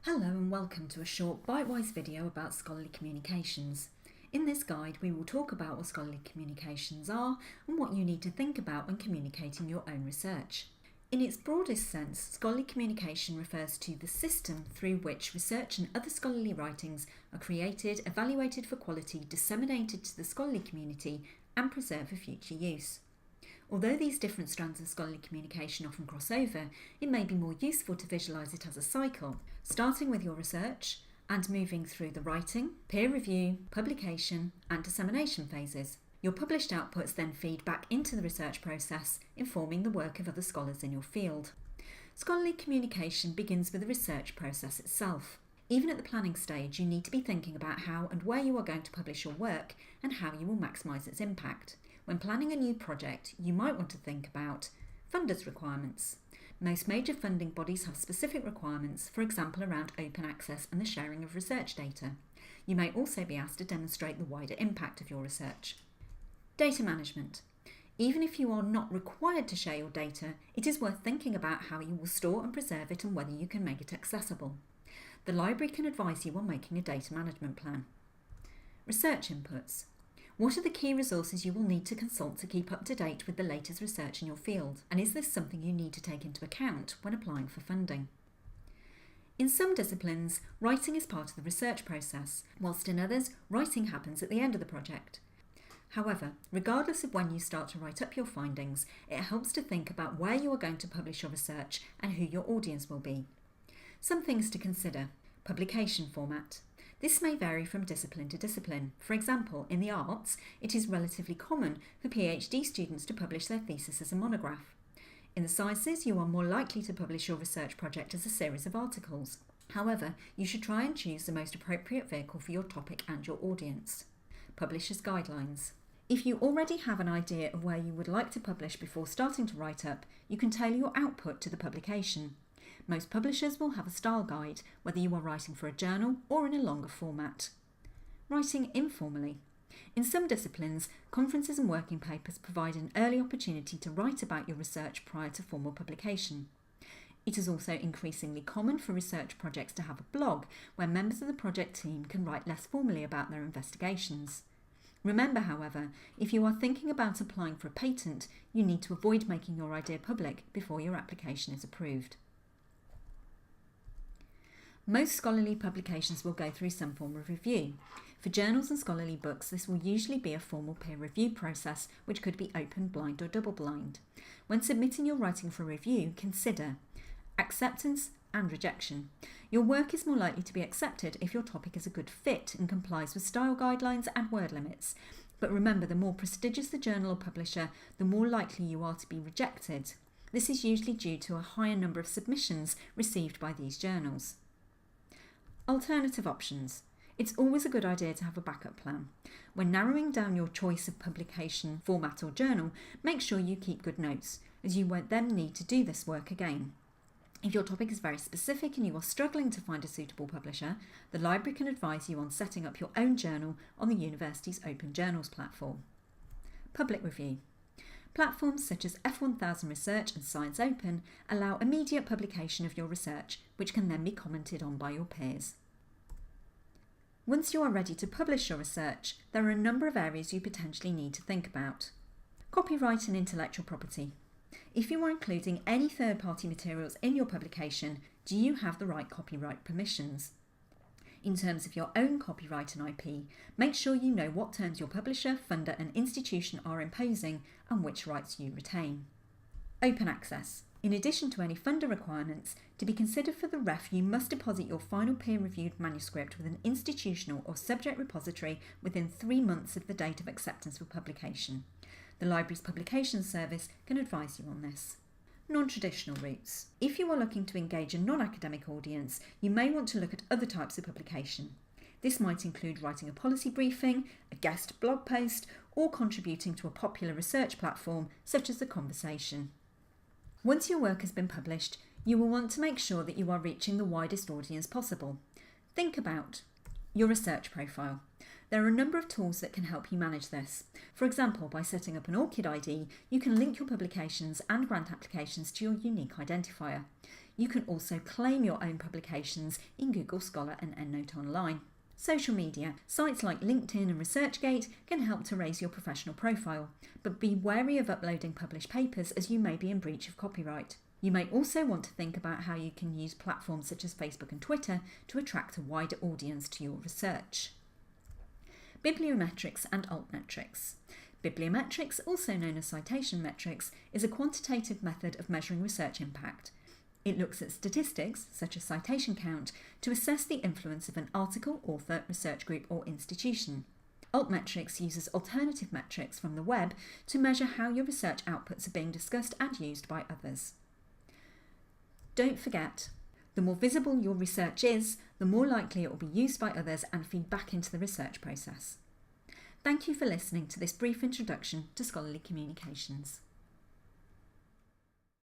Hello and welcome to a short BiteWISe video about scholarly communications. In this guide we will talk about what scholarly communications are and what you need to think about when communicating your own research. In its broadest sense, scholarly communication refers to the system through which research and other scholarly writings are created, evaluated for quality, disseminated to the scholarly community and preserved for future use. Although these different strands of scholarly communication often cross over, it may be more useful to visualise it as a cycle, starting with your research and moving through the writing, peer review, publication and dissemination phases. Your published outputs then feed back into the research process, informing the work of other scholars in your field. Scholarly communication begins with the research process itself. Even at the planning stage, you need to be thinking about how and where you are going to publish your work and how you will maximise its impact. When planning a new project, you might want to think about funders' requirements. Most major funding bodies have specific requirements, for example around open access and the sharing of research data. You may also be asked to demonstrate the wider impact of your research. Data management. Even if you are not required to share your data, it is worth thinking about how you will store and preserve it and whether you can make it accessible. The library can advise you on making a data management plan. Research inputs. What are the key resources you will need to consult to keep up to date with the latest research in your field, and is this something you need to take into account when applying for funding? In some disciplines, writing is part of the research process, whilst in others, writing happens at the end of the project. However, regardless of when you start to write up your findings, it helps to think about where you are going to publish your research and who your audience will be. Some things to consider. Publication format. This may vary from discipline to discipline. For example, in the arts, it is relatively common for PhD students to publish their thesis as a monograph. In the sciences, you are more likely to publish your research project as a series of articles. However, you should try and choose the most appropriate vehicle for your topic and your audience. Publishers' guidelines. If you already have an idea of where you would like to publish before starting to write up, you can tailor your output to the publication. Most publishers will have a style guide, whether you are writing for a journal or in a longer format. Writing informally. In some disciplines, conferences and working papers provide an early opportunity to write about your research prior to formal publication. It is also increasingly common for research projects to have a blog where members of the project team can write less formally about their investigations. Remember, however, if you are thinking about applying for a patent, you need to avoid making your idea public before your application is approved. Most scholarly publications will go through some form of review. For journals and scholarly books, this will usually be a formal peer review process, which could be open, blind or double blind. When submitting your writing for review, consider acceptance and rejection. Your work is more likely to be accepted if your topic is a good fit and complies with style guidelines and word limits. But remember, the more prestigious the journal or publisher, the more likely you are to be rejected. This is usually due to a higher number of submissions received by these journals. Alternative options. It's always a good idea to have a backup plan. When narrowing down your choice of publication, format or journal, make sure you keep good notes, as you won't then need to do this work again. If your topic is very specific and you are struggling to find a suitable publisher, the library can advise you on setting up your own journal on the university's Open Journals platform. Public review. Platforms such as F1000 Research and Science Open allow immediate publication of your research, which can then be commented on by your peers. Once you are ready to publish your research, there are a number of areas you potentially need to think about. Copyright and intellectual property. If you are including any third-party materials in your publication, do you have the right copyright permissions? In terms of your own copyright and IP, make sure you know what terms your publisher, funder and institution are imposing and which rights you retain. Open access. In addition to any funder requirements, to be considered for the ref, you must deposit your final peer-reviewed manuscript with an institutional or subject repository within 3 months of the date of acceptance for publication. The library's publication service can advise you on this. Non-traditional routes. If you are looking to engage a non-academic audience, you may want to look at other types of publication. This might include writing a policy briefing, a guest blog post, or contributing to a popular research platform such as The Conversation. Once your work has been published, you will want to make sure that you are reaching the widest audience possible. Think about your research profile. There are a number of tools that can help you manage this. For example, by setting up an ORCID ID, you can link your publications and grant applications to your unique identifier. You can also claim your own publications in Google Scholar and EndNote Online. Social media. Sites like LinkedIn and ResearchGate can help to raise your professional profile, but be wary of uploading published papers as you may be in breach of copyright. You may also want to think about how you can use platforms such as Facebook and Twitter to attract a wider audience to your research. Bibliometrics and altmetrics. Bibliometrics, also known as citation metrics, is a quantitative method of measuring research impact. It looks at statistics, such as citation count, to assess the influence of an article, author, research group or institution. Altmetrics uses alternative metrics from the web to measure how your research outputs are being discussed and used by others. Don't forget, the more visible your research is, the more likely it will be used by others and feed back into the research process. Thank you for listening to this brief introduction to scholarly communications.